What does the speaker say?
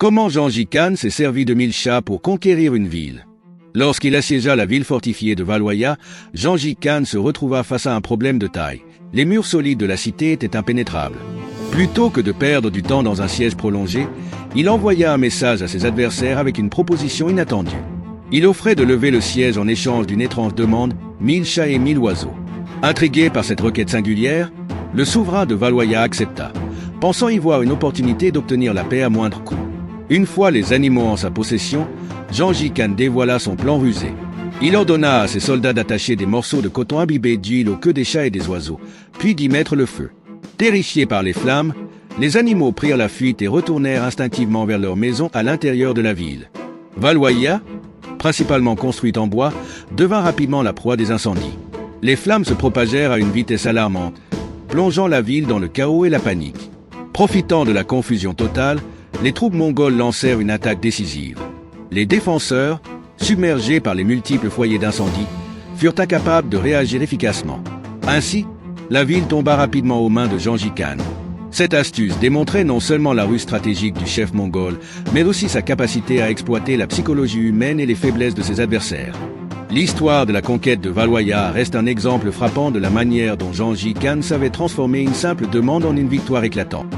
Comment Gengis Khan s'est servi de 1000 chats pour conquérir une ville? Lorsqu'il assiégea la ville fortifiée de Valwaya, Gengis Khan se retrouva face à un problème de taille. Les murs solides de la cité étaient impénétrables. Plutôt que de perdre du temps dans un siège prolongé, il envoya un message à ses adversaires avec une proposition inattendue. Il offrait de lever le siège en échange d'une étrange demande, 1000 chats et 1000 oiseaux. Intrigué par cette requête singulière, le souverain de Valwaya accepta, pensant y voir une opportunité d'obtenir la paix à moindre coût. Une fois les animaux en sa possession, Gengis Khan dévoila son plan rusé. Il ordonna à ses soldats d'attacher des morceaux de coton imbibés d'huile aux queues des chats et des oiseaux, puis d'y mettre le feu. Terrifiés par les flammes, les animaux prirent la fuite et retournèrent instinctivement vers leur maison à l'intérieur de la ville. Valwaya, principalement construite en bois, devint rapidement la proie des incendies. Les flammes se propagèrent à une vitesse alarmante, plongeant la ville dans le chaos et la panique. Profitant de la confusion totale, les troupes mongoles lancèrent une attaque décisive. Les défenseurs, submergés par les multiples foyers d'incendie, furent incapables de réagir efficacement. Ainsi, la ville tomba rapidement aux mains de Gengis Khan. Cette astuce démontrait non seulement la ruse stratégique du chef mongol, mais aussi sa capacité à exploiter la psychologie humaine et les faiblesses de ses adversaires. L'histoire de la conquête de Valwaya reste un exemple frappant de la manière dont Gengis Khan savait transformer une simple demande en une victoire éclatante.